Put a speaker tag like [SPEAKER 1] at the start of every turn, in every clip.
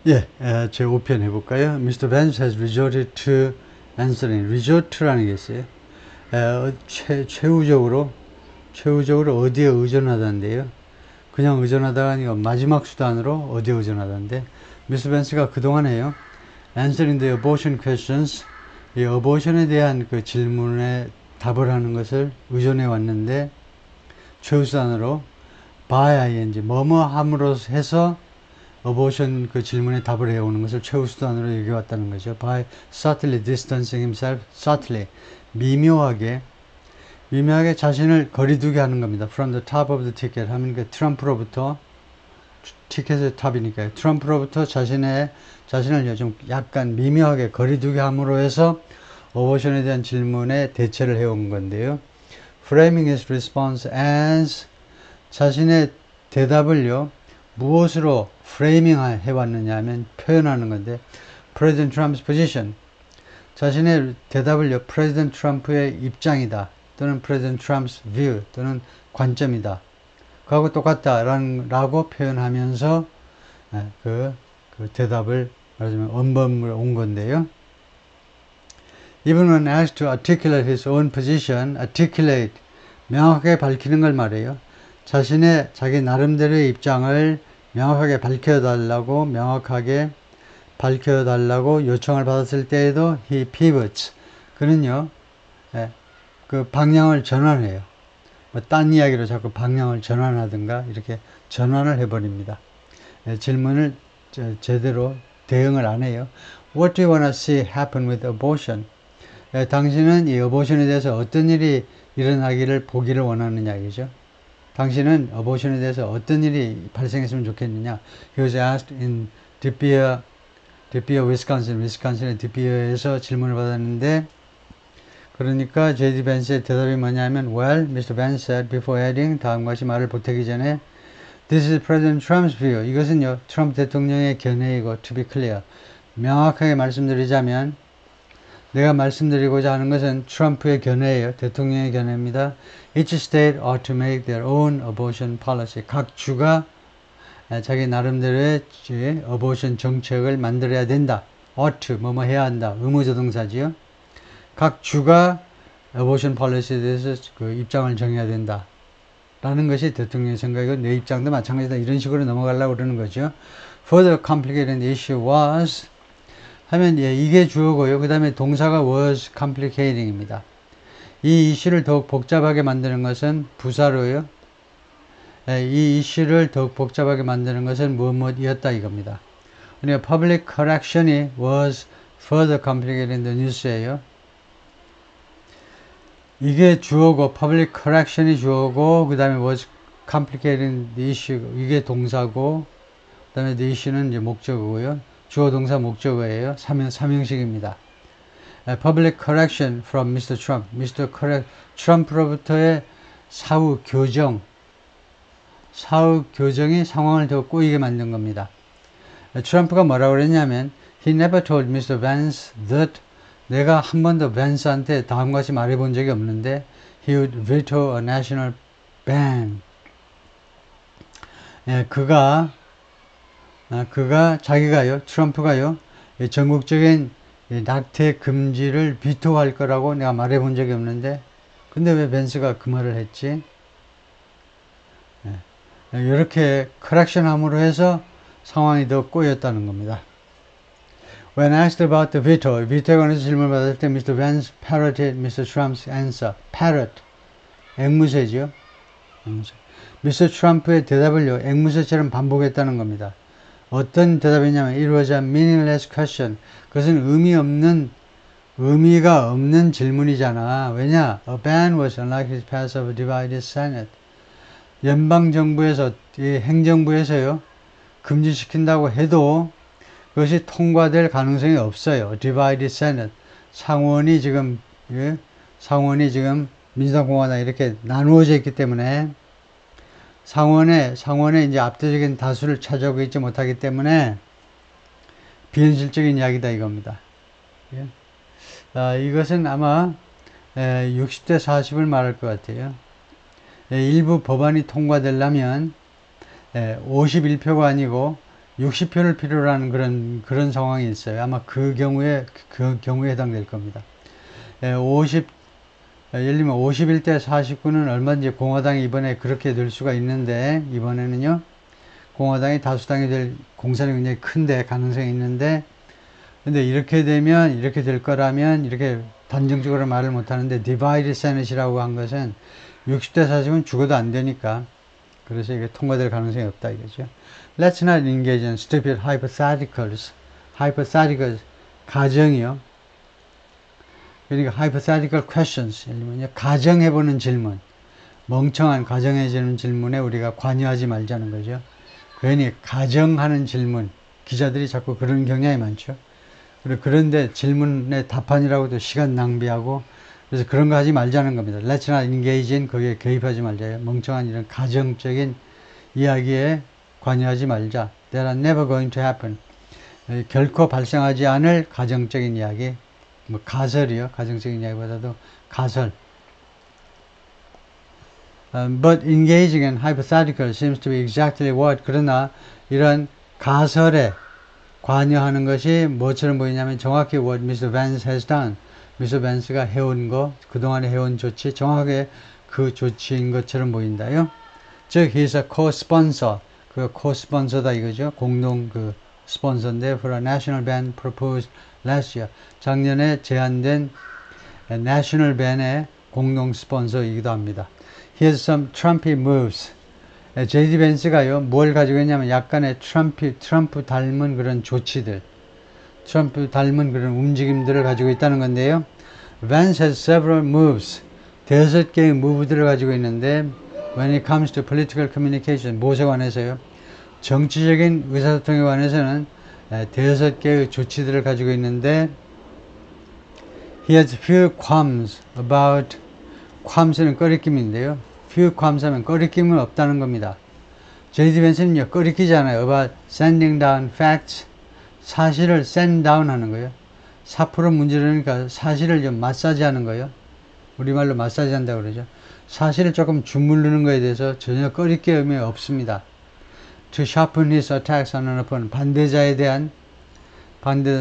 [SPEAKER 1] 예, 제 5편 해볼까요? Mr. Vance has resorted to answering. resort라는 게 있어요. 최후적으로 어디에 의존하다인데요. 그냥 의존하다가 아니고 마지막 수단으로 어디에 의존하다인데, Mr. Vance가 그동안에요, answering the abortion questions, 이 어보션에 대한 그 질문에 답을 하는 것을 의존해 왔는데, 최후수단으로 by ing, 뭐뭐 함으로써 해서 어보션 그 질문에 답을 해오는 것을 최후수단으로 여겨왔다는 거죠. By subtly distancing himself, subtly, 미묘하게 자신을 거리두게 하는 겁니다. From the top of the ticket 하면 그 트럼프로부터, 티켓의 탑이니까요. 트럼프로부터 자신을 좀 약간 미묘하게 거리두게 함으로 해서 어보션에 대한 질문에 대처를 해온 건데요. Framing his response as, 자신의 대답을요, 무엇으로 프레이밍 해왔느냐 하면 표현하는 건데, President Trump's position, 자신의 대답을요, President Trump의 입장이다, 또는 President Trump's view, 또는 관점이다, 그하고 똑같다 라고 표현하면서 그 대답을 말하자면 언범을 온 건데요. Even when asked to articulate his own position, articulate, 명확하게 밝히는 걸 말해요. 자기 나름대로의 입장을 명확하게 밝혀달라고 요청을 받았을 때에도 he pivots. 그는요, 그 방향을 전환해요. 딴 이야기로 자꾸 방향을 전환하든가 이렇게 전환을 해버립니다. 질문을 제대로 대응을 안 해요. What do you want to see happen with abortion? 당신은 이 어보션에 대해서 어떤 일이 일어나기를 보기를 원하느냐 이죠. 당신은 어보션에 대해서 어떤 일이 발생했으면 좋겠느냐. He was asked in DePere, 위스콘신의 DePere에서 질문을 받았는데, 그러니까 J.D. 벤스의 대답이 뭐냐면, Well, Mr. Vance said before adding, 다음과 같이 말을 보태기 전에, This is President Trump's view. 이것은요, 트럼프 대통령의 견해이고, to be clear. 명확하게 말씀드리자면, 내가 말씀드리고자 하는 것은 트럼프의 견해예요. 대통령의 견해입니다. Each state ought to make their own abortion policy. 각 주가 자기 나름대로의 어보션 정책을 만들어야 된다. ought to, 뭐뭐 해야 한다. 의무조동사지요. 각 주가 어보션 policy에 대해서 그 입장을 정해야 된다. 라는 것이 대통령의 생각이고, 내 입장도 마찬가지다. 이런 식으로 넘어가려고 그러는 거죠. Further complicated issue was, 하면 이게 주어고요. 그 다음에 동사가 was complicating입니다. 이 이슈를 더욱 복잡하게 만드는 것은 부사로요. 이 이슈를 더욱 복잡하게 만드는 것은 무엇이었다 이겁니다. 그러니까 public correction이 was further complicating the news예요. 이게 주어고 public correction이 주어고 그 다음에 was complicating the issue, 이게 동사고 그 다음에 the issue는 이제 목적어고요. 주어 동사 목적어예요. 삼형식입니다. Public correction from Mr. Trump. 트럼프로부터의 사후 교정이 상황을 더 꼬이게 만든 겁니다. 트럼프가 뭐라고 그랬냐면, He never told Mr. Vance that, 내가 한 번도 벤스한테 다음과 같이 말해본 적이 없는데, He would veto a national ban. 트럼프가요, 전국적인 낙태 금지를 비토할 거라고 내가 말해본 적이 없는데, 근데 왜 벤스가 그 말을 했지? 이렇게 커렉션 함으로 해서 상황이 더 꼬였다는 겁니다. When asked about the veto, 비토에 관해서 질문을 받을 때 Mr. Vance parroted Mr. Trump's answer. parrot, 앵무새죠. Mr. Trump의 대답을요, 앵무새처럼 반복했다는 겁니다. 어떤 대답이냐면, It was a meaningless question. 그것은 의미가 없는 질문이잖아. 왜냐? A ban was unlikely to pass of a divided Senate. 연방정부에서, 행정부에서요, 금지시킨다고 해도 그것이 통과될 가능성이 없어요. Divided Senate. 상원이 지금 민주당 공화당 이렇게 나누어져 있기 때문에 상원에 이제 압도적인 다수를 차지하고 있지 못하기 때문에 비현실적인 이야기다 이겁니다. 이것은 아마 60대 40을 말할 것 같아요. 일부 법안이 통과되려면 51표가 아니고 60표를 필요로 하는 그런 상황이 있어요. 아마 그 경우에 해당될 겁니다. 예를 들면 51대 49는 얼마든지 공화당이 이번에 그렇게 될 수가 있는데, 이번에는요, 공화당이 다수당이 될 공산이 굉장히 큰데, 가능성이 있는데, 근데 이렇게 되면, 이렇게 될 거라면, 이렇게 단정적으로 말을 못 하는데, 디바이드 세넷이라고 한 것은 60대 40은 죽어도 안 되니까, 그래서 이게 통과될 가능성이 없다 이거죠. Let's not engage in stupid hypotheticals. hypothetical, 가정이요. 그러니까 hypothetical questions, 예를 들면 가정해보는 질문, 멍청한 가정해주는 질문에 우리가 관여하지 말자는 거죠. 괜히 가정하는 질문, 기자들이 자꾸 그런 경향이 많죠. 그런데 질문에 답안이라고도 시간 낭비하고, 그래서 그런 거 하지 말자는 겁니다. Let's not engage in, 거기에 개입하지 말자요. 멍청한 이런 가정적인 이야기에 관여하지 말자. That are never going to happen. 결코 발생하지 않을 가정적인 이야기, 뭐 가설이요. 가정적인 이야기보다도 가설. But engaging in hypothetical seems to be exactly what. 그러나 이런 가설에 관여하는 것이 뭐처럼 보이냐면 정확히 what Mr. Vance has done. Mr. Vance가 해온 거, 그동안에 해온 조치, 정확하게 그 조치인 것처럼 보인다요. 즉, he's a co-sponsor. 그가 co-sponsor다 이거죠. 공동 그 스폰서인데 for a national ban proposed last year. 작년에 제안된 national ban의 공동 스폰서이기도 합니다. Here's some Trumpy moves. J.D. 벤스가요, 뭘 가지고 있냐면 약간의 트럼프 닮은 그런 조치들, 트럼프 닮은 그런 움직임들을 가지고 있다는 건데요. Vance has several moves. 5개의 무브들을 가지고 있는데, when it comes to political communication, 무엇에 관해서요? 정치적인 의사소통에 관해서는 5개의 조치들을 가지고 있는데, he has few qualms about, qualms는 꺼리낌인데요. few qualms 하면 꺼리낌은 없다는 겁니다. J.D. 벤슨은요, 꺼리끼지 않아요. about sending down facts, 사실을 send down 하는 거예요. 4% 문제라니까 사실을 좀 마사지 하는 거예요. 우리말로 마사지 한다고 그러죠. 사실을 조금 주물르는 거에 대해서 전혀 꺼리낌이 없습니다. To sharpen his attacks on an opponent,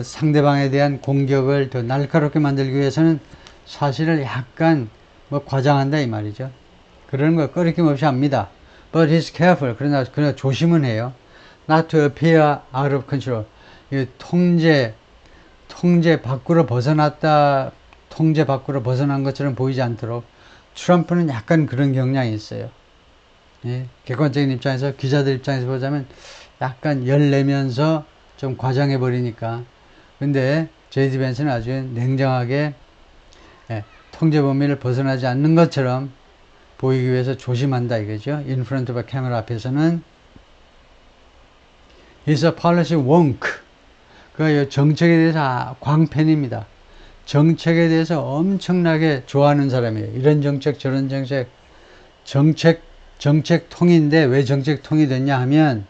[SPEAKER 1] 상대방에 대한 공격을 더 날카롭게 만들기 위해서는 사실을 약간 과장한다 이 말이죠. 그런 거 꺼리낌 없이 합니다. But he's careful. 그러나 조심은 해요. Not to appear out of control. 이 통제 밖으로 벗어난 것처럼 보이지 않도록. 트럼프는 약간 그런 경향이 있어요. 예, 객관적인 입장에서, 기자들 입장에서 보자면 약간 열내면서 좀 과장해 버리니까. 근데 J.D. 벤슨은 아주 냉정하게 통제 범위를 벗어나지 않는 것처럼 보이기 위해서 조심한다 이거죠. In front of a camera 앞에서는 He's a policy wonk. 그가 정책에 대해서 광팬입니다. 정책에 대해서 엄청나게 좋아하는 사람이에요. 이런 정책 저런 정책통인데 왜 정책통이 됐냐 하면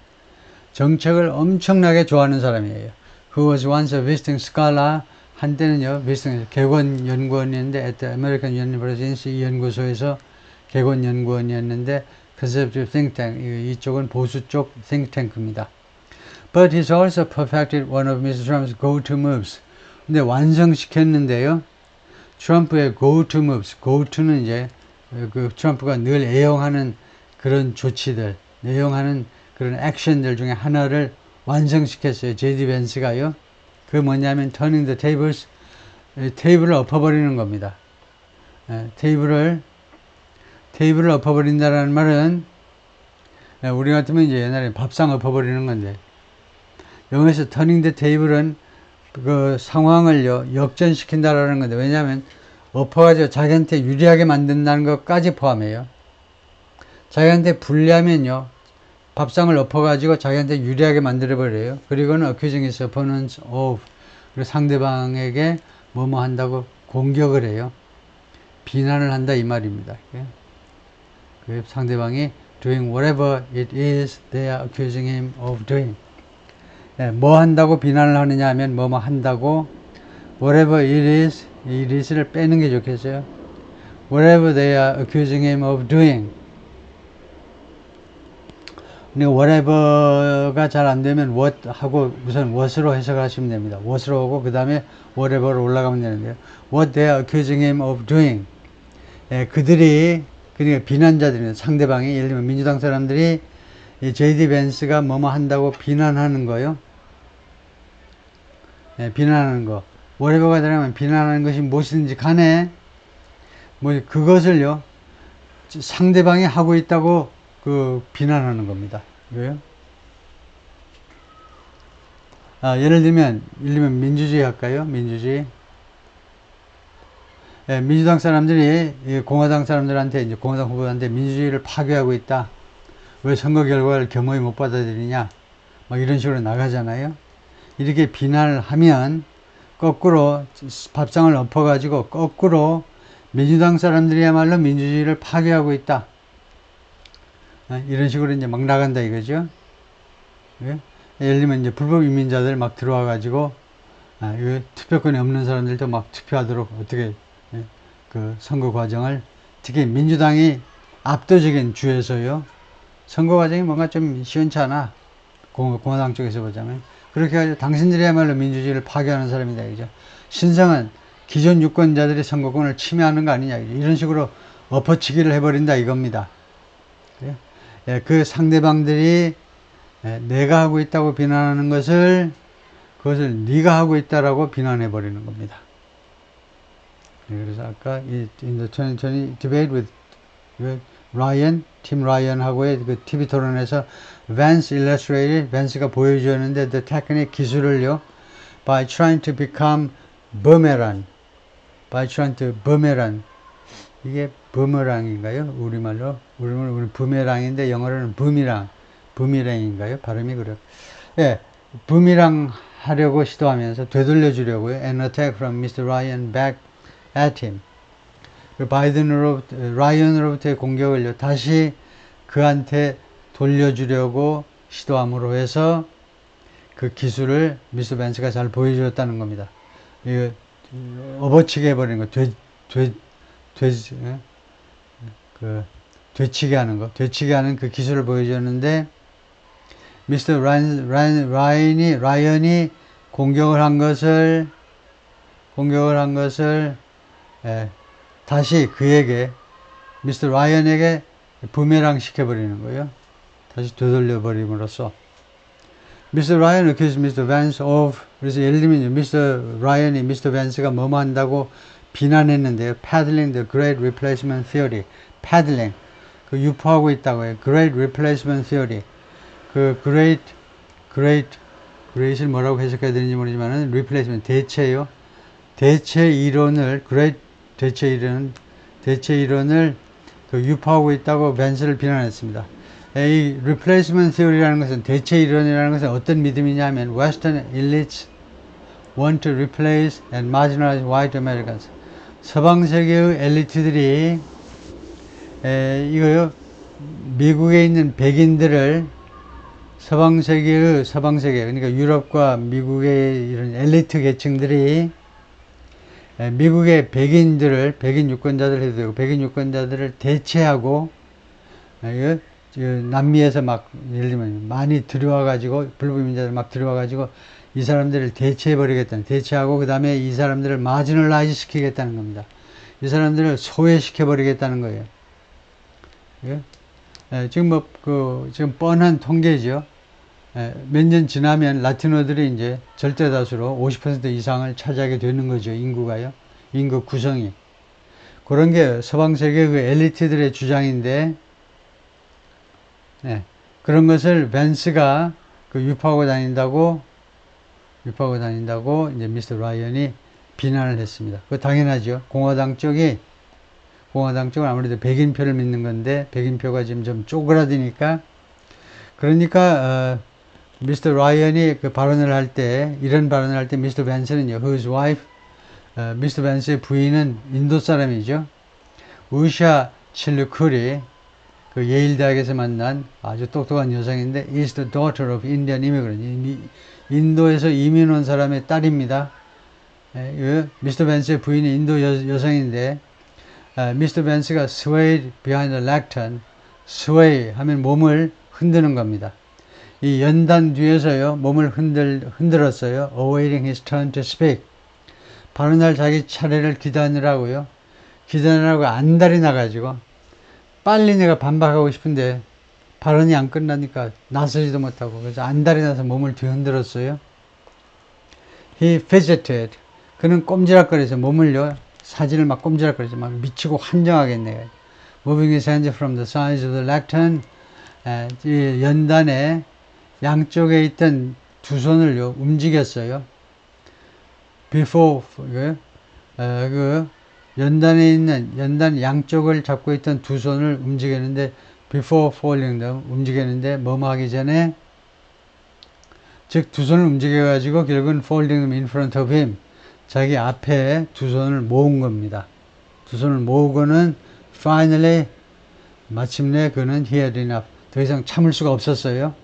[SPEAKER 1] 정책을 엄청나게 좋아하는 사람이에요. Who was once a visiting scholar. 한때는요, 객원 연구원이었는데 at the American University, 이 연구소에서 객원 연구원이었는데 conservative think tank, 이쪽은 보수 쪽 think tank입니다. But he's also perfected one of Mr. Trump's go-to moves. 근데 완성시켰는데요. 트럼프의 go-to moves. go-to는 이제 그 트럼프가 늘 애용하는 그런 조치들, 애용하는 그런 액션들 중에 하나를 완성시켰어요. J.D. 벤스가요. 그 뭐냐면 turning the tables, 테이블을 엎어버리는 겁니다. 테이블을 엎어버린다는 말은 우리 같으면 이제 옛날에 밥상 엎어버리는 건데, 영어에서 turning the table은 그 상황을요 역전시킨다라는 건데, 왜냐하면 엎어가지고 자기한테 유리하게 만든다는 것까지 포함해요. 자기한테 불리하면요 밥상을 엎어가지고 자기한테 유리하게 만들어버려요. 그리고는 accusing his opponents of, 그리고 상대방에게 뭐뭐 한다고 공격을 해요. 비난을 한다 이 말입니다. 그 상대방이 doing whatever it is they are accusing him of doing. 뭐 한다고 비난을 하느냐 하면 뭐뭐 한다고, whatever it is, 이 it을 빼는 게 좋겠어요. whatever they are accusing him of doing. 그러니까 whatever가 잘 안 되면 what 하고 우선 what으로 해석하시면 됩니다. what으로 오고 그 다음에 whatever로 올라가면 되는데요. what they are accusing him of doing. 예, 그들이 그러니까 비난자들입니다. 상대방이 예를 들면 민주당 사람들이 이 J.D. 벤스가 뭐뭐 한다고 비난하는 거요. 예, 비난하는 거. whatever가 들어가면 비난하는 것이 무엇이든지 간에 뭐 그것을요 상대방이 하고 있다고 그 비난하는 겁니다. 이거요. 예를 들면 민주주의 할까요? 민주주의. 예, 민주당 사람들이 공화당 사람들한테 이제 공화당 후보한테 민주주의를 파괴하고 있다. 왜 선거 결과를 겸허히 못 받아들이냐? 막 이런 식으로 나가잖아요. 이렇게 비난을 하면 거꾸로 밥상을 엎어가지고 거꾸로 민주당 사람들이야말로 민주주의를 파괴하고 있다. 이런 식으로 이제 막 나간다 이거죠. 예? 예를 들면 이제 불법 이민자들 막 들어와가지고 이거 투표권이 없는 사람들도 막 투표하도록 어떻게 그 선거 과정을 특히 민주당이 압도적인 주에서요 선거 과정이 뭔가 좀 시원찮아 공화당 쪽에서 보자면 그렇게 해가지고 당신들이야말로 민주주의를 파괴하는 사람이다 이죠. 신성한 기존 유권자들의 선거권을 침해하는 거 아니냐 이런 식으로 엎어치기를 해버린다 이겁니다. 예, 그 상대방들이 내가 하고 있다고 비난하는 것을 그것을 네가 하고 있다라고 비난해 버리는 겁니다. 그래서 아까 in the 2020 debate with Ryan, 팀 라이언하고의 그 TV 토론에서 Vance illustrated, 벤스가 보여주었는데 the technique 기술을요 by trying to become boomerang, 이게 부메랑인가요? 우리말로 우리 부메랑인데 영어로는 부미랑인가요? 발음이 그래요. 예, 부미랑 하려고 시도하면서 되돌려 주려고요. An attack from Mr. Ryan back at him. 라이언으로부터의 공격을요 다시 그한테 돌려주려고 시도함으로 해서 그 기술을 미스터 벤스가 잘 보여주었다는 겁니다. 이거 업어치게 해버리는 거, 되치게 하는 거, 되치게 하는 그 기술을 보여줬는데 미스터 라이언이 공격을 한 것을 다시 그에게 미스터 라이언에게 부메랑 시켜버리는 거예요. 다시 되돌려버림으로써 미스터 라이언 accused Mr. Vance of 그래서 예를 들면 미스터 라이언이 미스터 벤스가 뭐뭐 한다고 비난했는데요. Peddling the Great Replacement Theory. Peddling. 그 유포하고 있다고 해요. Great Replacement Theory. 그 Great을 뭐라고 해석해야 되는지 모르지만은 Replacement 대체요. 대체 이론을 그 유포하고 있다고 벤스를 비난했습니다. 이 Replacement Theory라는 것은 대체 이론이라는 것은 어떤 믿음이냐면 Western elites want to replace and marginalize white Americans. 서방 세계의 엘리트들이 이거요 미국에 있는 백인들을 서방 세계 그러니까 유럽과 미국의 이런 엘리트 계층들이 미국의 백인 유권자들 해도 되고 백인 유권자들을 대체하고 남미에서 막 예를 들면 많이 들어와가지고 불법인자들 막 들어와가지고 이 사람들을 대체하고 그 다음에 이 사람들을 마지널라이즈 시키겠다는 겁니다. 이 사람들을 소외시켜버리겠다는 거예요. 지금 지금 뻔한 통계죠. 몇 년 지나면 라티노들이 이제 절대 다수로 50% 이상을 차지하게 되는 거죠. 인구가요. 인구 구성이. 그런 게 서방 세계 그 엘리트들의 주장인데, 그런 것을 벤스가 유포하고 다닌다고 이제 미스터 라이언이 비난을 했습니다. 그거 당연하죠. 공화당 쪽은 아무래도 백인표를 믿는 건데, 백인표가 지금 좀 쪼그라드니까, 그러니까, 미스터 라이언이 이런 발언을 할 때, 미스터 벤스는요, whose wife, 미스터 벤스의 부인은 인도 사람이죠. 우샤 칠루쿠리, 그 예일 대학에서 만난 아주 똑똑한 여성인데, is the daughter of Indian immigrant. 인도에서 이민 온 사람의 딸입니다. 미스터 벤스의 부인이 인도 여성인데, 미스터 벤스가 swayed behind the lectern, sway 하면 몸을 흔드는 겁니다. 이 연단 뒤에서요, 몸을 흔들었어요. awaiting his turn to speak. 발언할 자기 차례를 기다리라고요. 기다리라고 안달이 나가지고, 빨리 내가 반박하고 싶은데, 발언이 안 끝나니까 나서지도 못하고, 그래서 안달이 나서 몸을 뒤흔들었어요. He fidgeted. 그는 꼼지락거려서 몸을요, 사진을 막 꼼지락거려서 막 미치고 환장하겠네요. Moving his hands from the sides of the lectern. 이 연단의 양쪽에 있던 두 손을요, 움직였어요. Before, 연단에 있는, 연단 양쪽을 잡고 있던 두 손을 움직이는데, before folding them, 움직이는데, 뭐뭐 하기 전에, 즉, 두 손을 움직여가지고, 결국은 folding them in front of him. 자기 앞에 두 손을 모은 겁니다. 두 손을 모으고는, finally, 마침내 그는 he had enough. 더 이상 참을 수가 없었어요.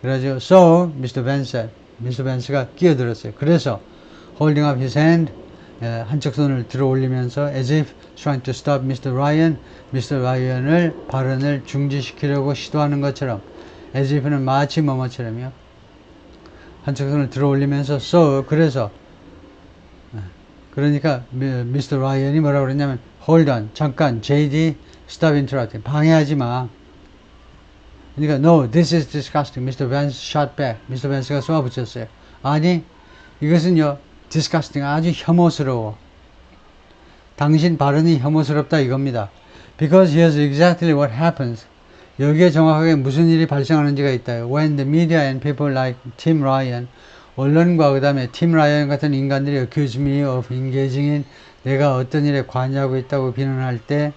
[SPEAKER 1] 그래가지고, so, Mr. Vance said, Mr. Vance가 끼어들었어요. 그래서, holding up his hand, 한쪽 손을 들어 올리면서 as if trying to stop Mr. Ryan, Mr. Ryan을 발언을 중지시키려고 시도하는 것처럼 as if는 마치 뭐뭐처럼요. 한쪽 손을 들어 올리면서 so, 그래서 그러니까 Mr. Ryan이 뭐라고 그랬냐면 hold on, 잠깐, JD, stop interrupting, 방해하지 마. 그러니까 no, this is disgusting. Mr. Vance shot back. Mr. Vance가 쏘아붙였어요. 아니, 이것은요, disgusting, 아주 혐오스러워. 당신 발언이 혐오스럽다 이겁니다. Because here's exactly what happens. 여기에 정확하게 무슨 일이 발생하는지가 있다요. When the media and people like Tim Ryan, 언론과 그 다음에 팀 라이언 같은 인간들이 accuse me of engaging in, 내가 어떤 일에 관여하고 있다고 비난할 때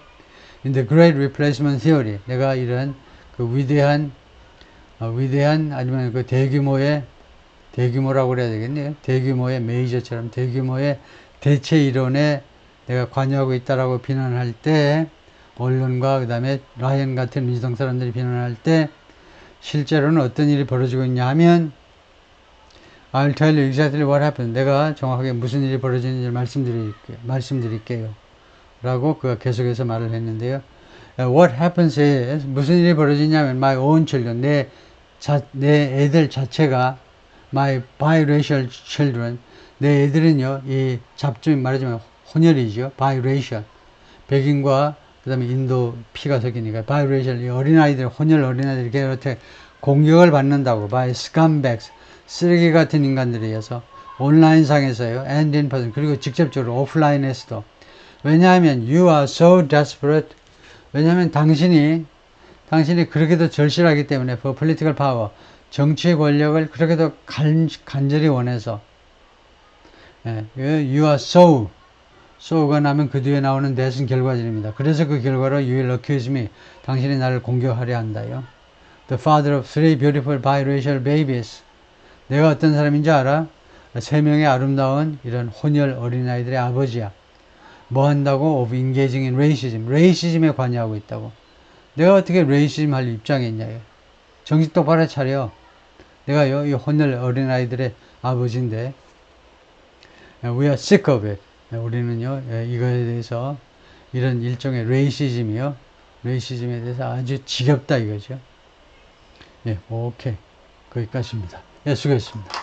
[SPEAKER 1] in the great replacement theory, 내가 이런 그 위대한 아니면 그 대규모라고 그래야 되겠네요. 대규모의 메이저처럼 대규모의 대체 이론에 내가 관여하고 있다라고 비난할 때, 언론과 그 다음에 라이언 같은 민주당 사람들이 비난할 때, 실제로는 어떤 일이 벌어지고 있냐 하면, I'll tell you exactly what happened. 내가 정확하게 무슨 일이 벌어지는지 말씀드릴게요. 라고 그가 계속해서 말을 했는데요. What happens is, 무슨 일이 벌어지냐면, my own children, 내 애들 자체가, my biracial children, 내 애들은요, 이 잡종이 말하자면 혼혈이죠. biracial. 백인과 그 다음에 인도 피가 섞이니까 biracial, 이 어린아이들, 혼혈 어린아이들이 이렇게 공격을 받는다고, by scumbags, 쓰레기 같은 인간들에 의해서 온라인상에서요, and in person, 그리고 직접적으로 오프라인에서도. 왜냐하면 you are so desperate. 왜냐하면 당신이 그렇게도 절실하기 때문에 for political power, 정치의 권력을 그렇게도 간절히 원해서. You are so가 나면 그 뒤에 나오는 that은 결과절입니다. 그래서 그 결과로 you will accuse me, 당신이 나를 공격하려 한다요. The father of 3 beautiful biracial babies. 내가 어떤 사람인지 알아? 3명의 아름다운 이런 혼혈 어린아이들의 아버지야. 뭐 한다고? Of engaging in racism. 레이시즘에 관여하고 있다고. 내가 어떻게 레이시즘 할 입장에 있냐. 정신 똑바로 차려. 내가요, 이 혼혈 어린아이들의 아버지인데, we are sick of it. 우리는요, 이거에 대해서, 이런 일종의 레이시즘에 대해서 아주 지겹다 이거죠. 오케이. 거기까지입니다. 수고했습니다.